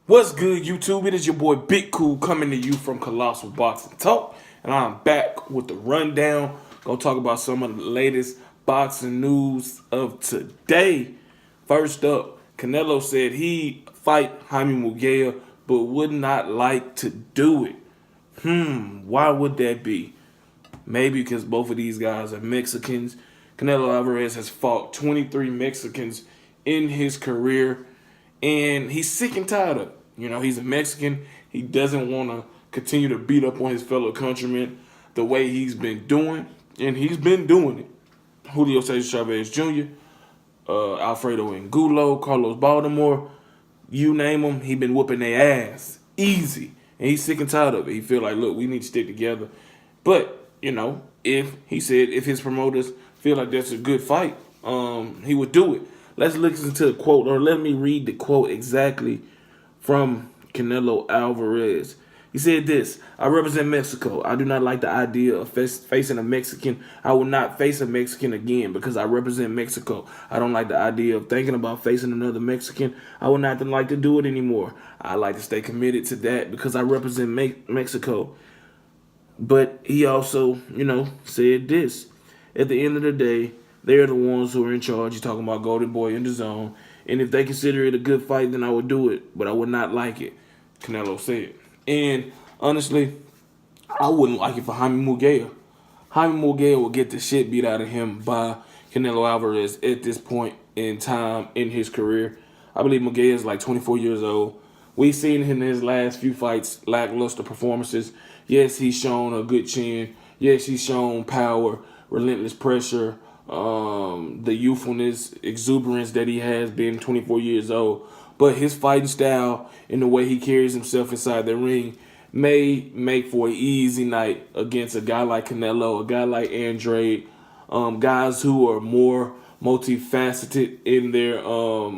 What's good, YouTube? It is your boy Big Cool coming to you from Colossal Boxing Talk, and I'm back with the rundown. Gonna talk about some of the latest boxing news of today. First up, Canelo said he fight Jaime Munguia, but would not like to do it. Why would that be? Maybe because both of these guys are Mexicans. Canelo Alvarez has fought 23 Mexicans in his career, and he's sick and tired of it. He's a Mexican. He doesn't want to continue to beat up on his fellow countrymen the way he's been doing, and he's been doing it. Julio Cesar Chavez Jr., Alfredo Angulo, Carlos Baltimore, you name them, he been whooping their ass easy, and he's sick and tired of it. He feel like, look, we need to stick together. But if his promoters feel like that's a good fight, he would do it. Let's listen to the quote, or let me read the quote exactly from Canelo Alvarez. He said this: I represent Mexico. I do not like the idea of facing a Mexican. I will not face a Mexican again because I represent Mexico. I don't like the idea of thinking about facing another Mexican. I would not like to do it anymore. I like to stay committed to that because I represent Mexico. But he also, said this: at the end of the day, they're the ones who are in charge. He's talking about Golden Boy in the zone. And if they consider it a good fight, then I would do it. But I would not like it, Canelo said. And honestly, I wouldn't like it for Jaime Munguia. Jaime Munguia will get the shit beat out of him by Canelo Alvarez at this point in time in his career. I believe Munguia is like 24 years old. We've seen him in his last few fights, lackluster performances. Yes, he's shown a good chin. Yes, he's shown power, relentless pressure, the youthfulness, exuberance that he has been 24 years old. But his fighting style and the way he carries himself inside the ring may make for an easy night against a guy like Canelo, a guy like Andrade, guys who are more multifaceted in their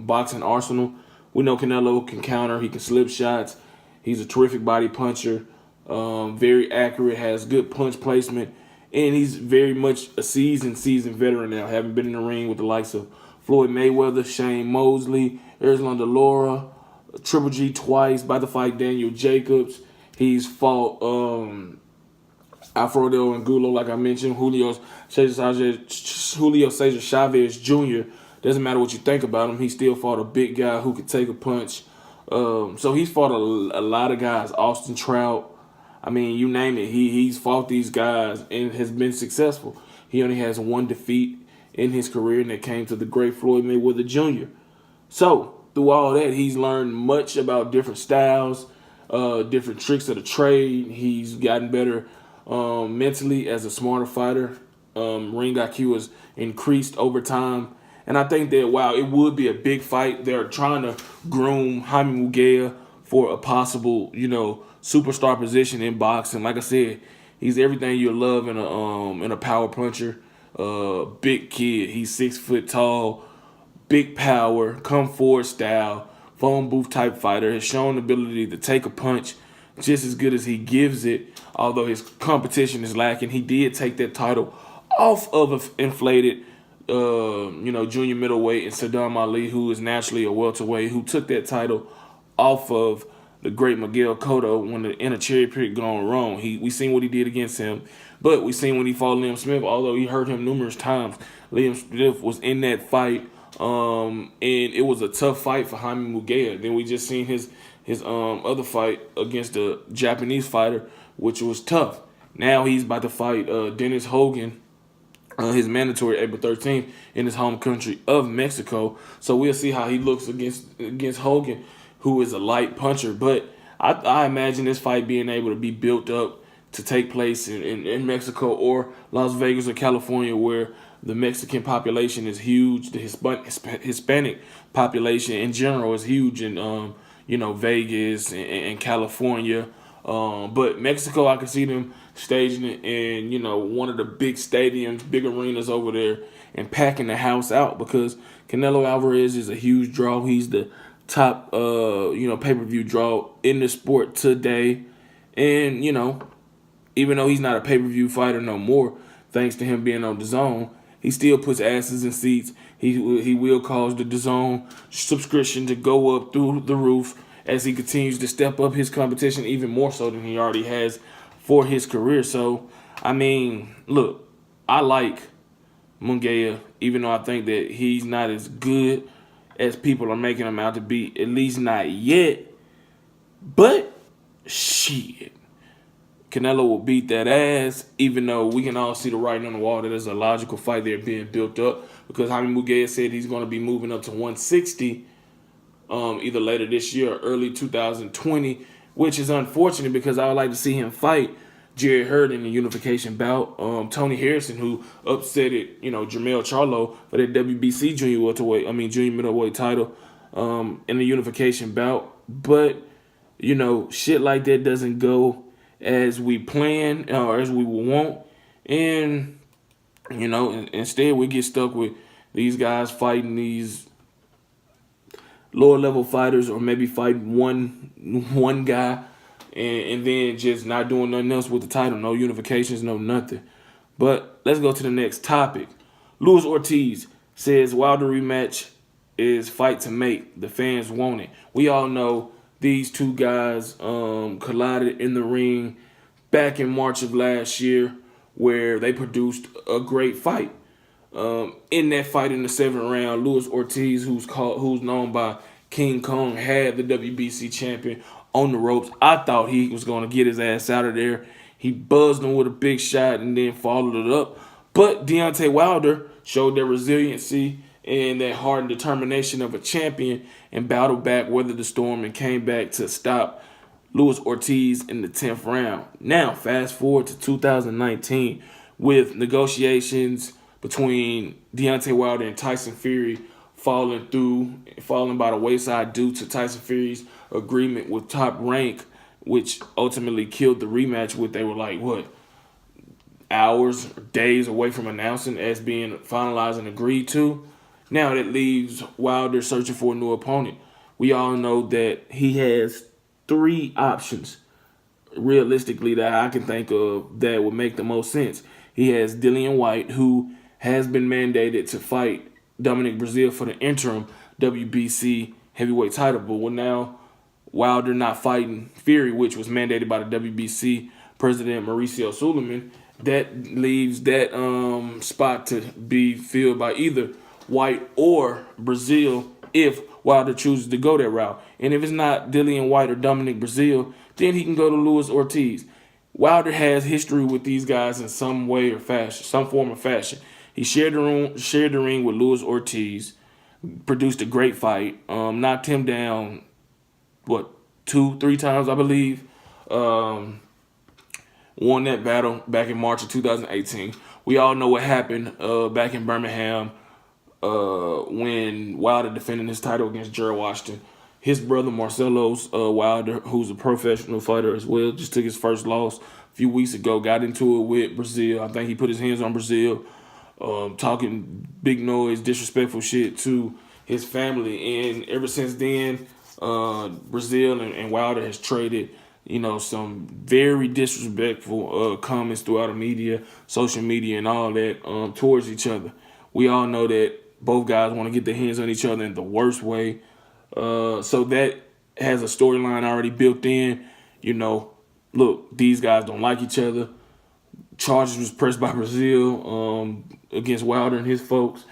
boxing arsenal. We know Canelo can counter, he can slip shots. He's a terrific body puncher, very accurate, has good punch placement, and he's very much a seasoned veteran now, having been in the ring with the likes of Floyd Mayweather, Shane Mosley, Erislan De Lara, Triple G twice, about to fight Daniel Jacobs. He's fought Alfredo Angulo, like I mentioned, Julio Cesar Chavez Jr. Doesn't matter what you think about him, he still fought a big guy who could take a punch. So he's fought a lot of guys. Austin Trout, I mean, you name it. He's fought these guys and has been successful. He only has one defeat in his career, and that came to the great Floyd Mayweather Jr. So through all that, he's learned much about different styles, different tricks of the trade. He's gotten better mentally as a smarter fighter. Ring IQ has increased over time. And I think that while it would be a big fight, they're trying to groom Jaime Munguia for a possible, superstar position in boxing. Like I said, he's everything you love in a power puncher. Big kid. He's 6 foot tall, big power, come forward style, phone booth type fighter. Has shown the ability to take a punch just as good as he gives it. Although his competition is lacking, he did take that title off of an inflated junior middleweight and Saddam Ali, who is naturally a welterweight, who took that title off of the great Miguel Cotto when the inner cherry pick gone wrong. We seen what he did against him, but we seen when he fought Liam Smith, although he hurt him numerous times. Liam Smith was in that fight, and it was a tough fight for Jaime Munguia. Then we just seen his other fight against the Japanese fighter, which was tough. Now he's about to fight Dennis Hogan, his mandatory April 13th in his home country of Mexico. So we'll see how he looks against Hogan, who is a light puncher. But I imagine this fight being able to be built up to take place in Mexico or Las Vegas or California, where the Mexican population is huge. The Hispanic population in general is huge in Vegas and California. But Mexico, I can see them staging it in, one of the big stadiums, big arenas over there, and packing the house out because Canelo Alvarez is a huge draw. He's the top, pay-per-view draw in the sport today. And, even though he's not a pay-per-view fighter no more, thanks to him being on the zone, he still puts asses in seats. He will cause the DAZN subscription to go up through the roof. as he continues to step up his competition even more so than he already has for his career. So, I mean, look, I like Munguia, even though I think that he's not as good as people are making him out to be, at least not yet. But, shit. Canelo will beat that ass, even though we can all see the writing on the wall that there's a logical fight there being built up, because Jaime Munguia said he's going to be moving up to 160 either later this year or early 2020, which is unfortunate because I would like to see him fight Jerry Hurd in the unification bout. Tony Harrison, who upsetted, Jermell Charlo for that WBC junior middleweight title in the unification bout. But, shit like that doesn't go as we plan or as we want. And, instead we get stuck with these guys fighting these lower level fighters, or maybe fight one guy and then just not doing nothing else with the title. No unifications, no nothing. But let's go to the next topic. Luis Ortiz says Wilder rematch is fight to make. The fans want it. We all know these two guys collided in the ring back in March of last year, where they produced a great fight. In that fight in the 7th round, Luis Ortiz, who's known by King Kong, had the WBC champion on the ropes. I thought he was going to get his ass out of there. He buzzed him with a big shot and then followed it up. But Deontay Wilder showed their resiliency and that heart and determination of a champion and battled back, weathered the storm, and came back to stop Luis Ortiz in the 10th round. Now, fast forward to 2019 with negotiations between Deontay Wilder and Tyson Fury falling by the wayside due to Tyson Fury's agreement with Top Rank, which ultimately killed the rematch. They were hours or days away from announcing as being finalized and agreed to. Now that leaves Wilder searching for a new opponent. We all know that he has 3 options realistically that I can think of that would make the most sense. He has Dillian White, who has been mandated to fight Dominic Breazeale for the interim WBC heavyweight title. But now Wilder not fighting Fury, which was mandated by the WBC president Mauricio Suleiman, that leaves that spot to be filled by either White or Breazeale if Wilder chooses to go that route. And if it's not Dillian White or Dominic Breazeale, then he can go to Luis Ortiz. Wilder has history with these guys in some way or fashion, some form of fashion. He shared the ring with Luis Ortiz, produced a great fight, knocked him down, 2-3 times, I believe. Won that battle back in March of 2018. We all know what happened back in Birmingham when Wilder defended his title against Gerald Washington. His brother Marcelo's Wilder, who's a professional fighter as well, just took his first loss a few weeks ago, got into it with Breazeale. I think he put his hands on Breazeale, talking big noise, disrespectful shit to his family. And ever since then, Breazeale and Wilder has traded, some very disrespectful comments throughout the media, social media, and all that towards each other. We all know that both guys want to get their hands on each other in the worst way. So that has a storyline already built in. Look, these guys don't like each other. Charges was pressed by Breazeale against Wilder and his folks.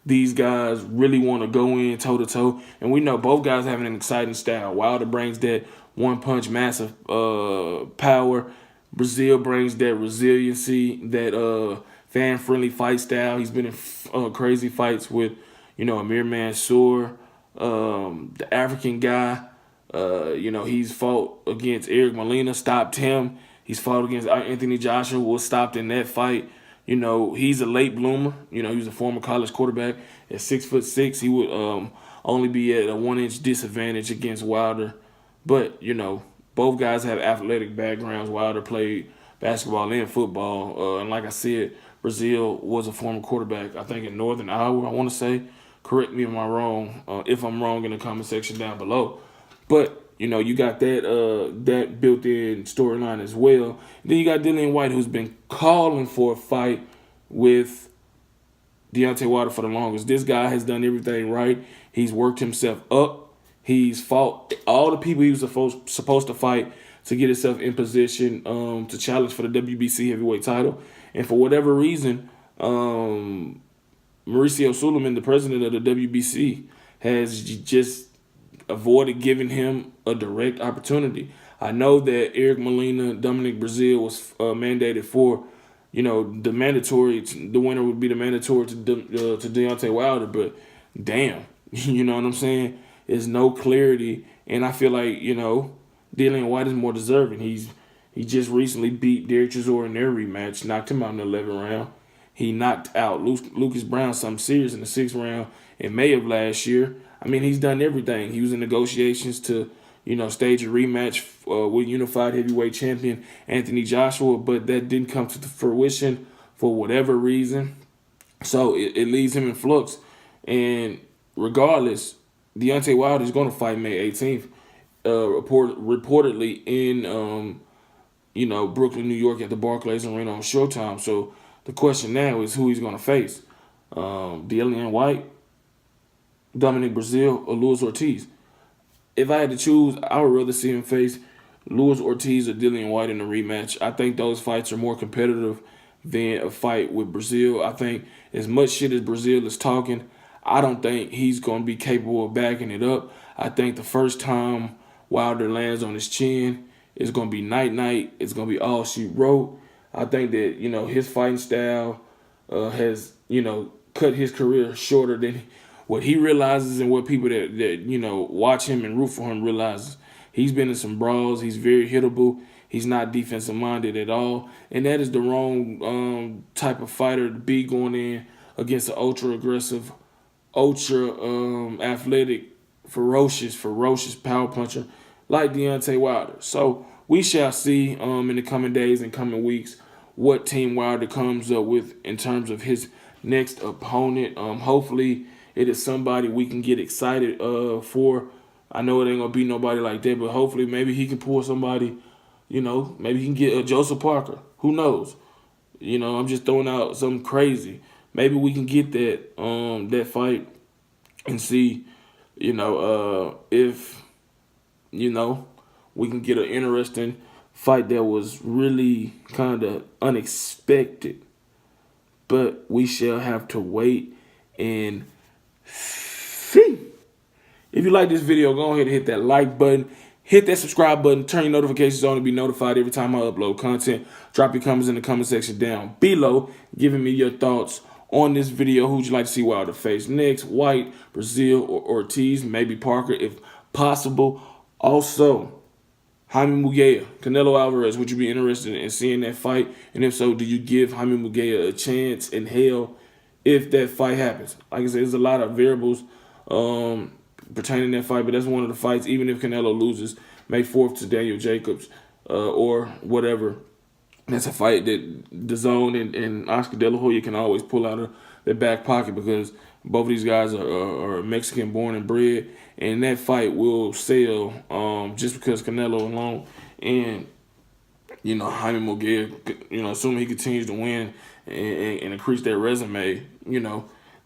These guys really want to go in toe-to-toe. And we know both guys have an exciting style. Wilder brings that one-punch massive power. Breazeale brings that resiliency, that fan-friendly fight style. He's been in crazy fights with, Amir Mansour, the African guy. He's fought against Eric Molina, stopped him. He's fought against Anthony Joshua, was stopped in that fight. He's a late bloomer. He was a former college quarterback. At 6'6", he would only be at a 1-inch disadvantage against Wilder. But, both guys have athletic backgrounds. Wilder played basketball and football. And like I said, Breazeale was a former quarterback, I think, in Northern Iowa, I want to say. Correct me if I'm wrong, in the comment section down below. But, you got that built-in storyline as well. Then you got Dillian White, who's been calling for a fight with Deontay Wilder for the longest. This guy has done everything right. He's worked himself up He's fought all the people he was supposed to fight to get himself in position to challenge for the WBC heavyweight title. And for whatever reason, Mauricio Suleiman, the president of the WBC, has just avoided giving him a direct opportunity. I know that Eric Molina, Dominic Brazil was mandated for, the winner would be the mandatory to Deontay Wilder, but damn, you know what I'm saying? There's no clarity, and I feel like, Dillian White is more deserving. He just recently beat Derek Chisora in their rematch, knocked him out in the 11th round. He knocked out Lucas Brown something serious in the 6th round in May of last year. I mean, he's done everything. He was in negotiations to, stage a rematch with unified heavyweight champion Anthony Joshua, but that didn't come to fruition for whatever reason. So it leaves him in flux. And regardless, Deontay Wilder is going to fight May 18th, reportedly in, Brooklyn, New York at the Barclays Arena on Showtime. So the question now is who he's going to face. Dillian White, Dominic Brazil, or Luis Ortiz. If I had to choose, I would rather see him face Luis Ortiz or Dillian White in a rematch. I think those fights are more competitive than a fight with Brazil. I think as much shit as Brazil is talking, I don't think he's going to be capable of backing it up. I think the first time Wilder lands on his chin, it's going to be night-night. It's going to be all she wrote. I think that, his fighting style has, cut his career shorter than what he realizes and what people that watch him and root for him realizes. He's been in some brawls. He's very hittable. He's not defensive-minded at all. And that is the wrong type of fighter to be going in against an ultra-aggressive, ultra-athletic, ferocious power puncher like Deontay Wilder. So we shall see in the coming days and coming weeks what Team Wilder comes up with in terms of his next opponent. Hopefully it is somebody we can get excited for. I know it ain't going to be nobody like that, but hopefully maybe he can pull somebody, maybe he can get Joseph Parker. Who knows? I'm just throwing out something crazy. Maybe we can get that fight and see, if, we can get an interesting fight that was really kind of unexpected. But we shall have to wait and see. If you like this video, go ahead and hit that like button. Hit that subscribe button. Turn your notifications on to be notified every time I upload content. Drop your comments in the comment section down below, giving me your thoughts on this video. Who would you like to see Wilder face next? White, Brazil, or Ortiz? Maybe Parker if possible. Also, Jaime Munguia, Canelo Alvarez, would you be interested in seeing that fight? And if so, do you give Jaime Munguia a chance in hell if that fight happens? Like I said, there's a lot of variables pertaining to that fight, but that's one of the fights, even if Canelo loses May 4th to Daniel Jacobs or whatever, that's a fight that DAZN and Oscar De La Hoya can always pull out of their back pocket because both of these guys are Mexican born and bred, and that fight will sell just because Canelo alone. And, Jaime Munguia, assuming he continues to win and increase their resume,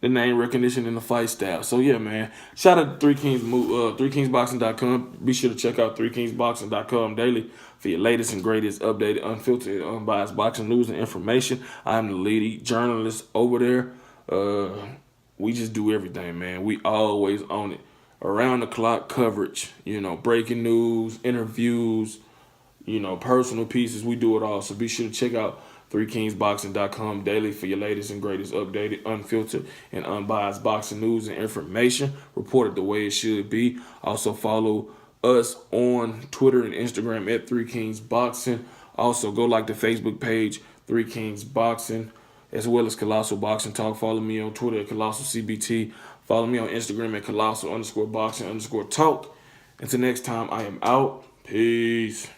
the name recognition and the fight style. So, yeah, man. Shout out to 3kingsboxing.com. Be sure to check out 3kingsboxing.com daily for your latest and greatest updated, unfiltered, unbiased boxing news and information. I'm the lead journalist over there. We just do everything, man. We always own it. Around-the-clock coverage, breaking news, interviews, personal pieces. We do it all. So be sure to check out 3kingsboxing.com daily for your latest and greatest updated, unfiltered, and unbiased boxing news and information reported the way it should be. Also follow us on Twitter and Instagram at 3kingsboxing. Also go like the Facebook page 3kingsboxing as well as Colossal Boxing Talk. Follow me on Twitter at Colossal CBT. Follow me on Instagram at Colossal_boxing_talk. Until next time, I am out. Peace.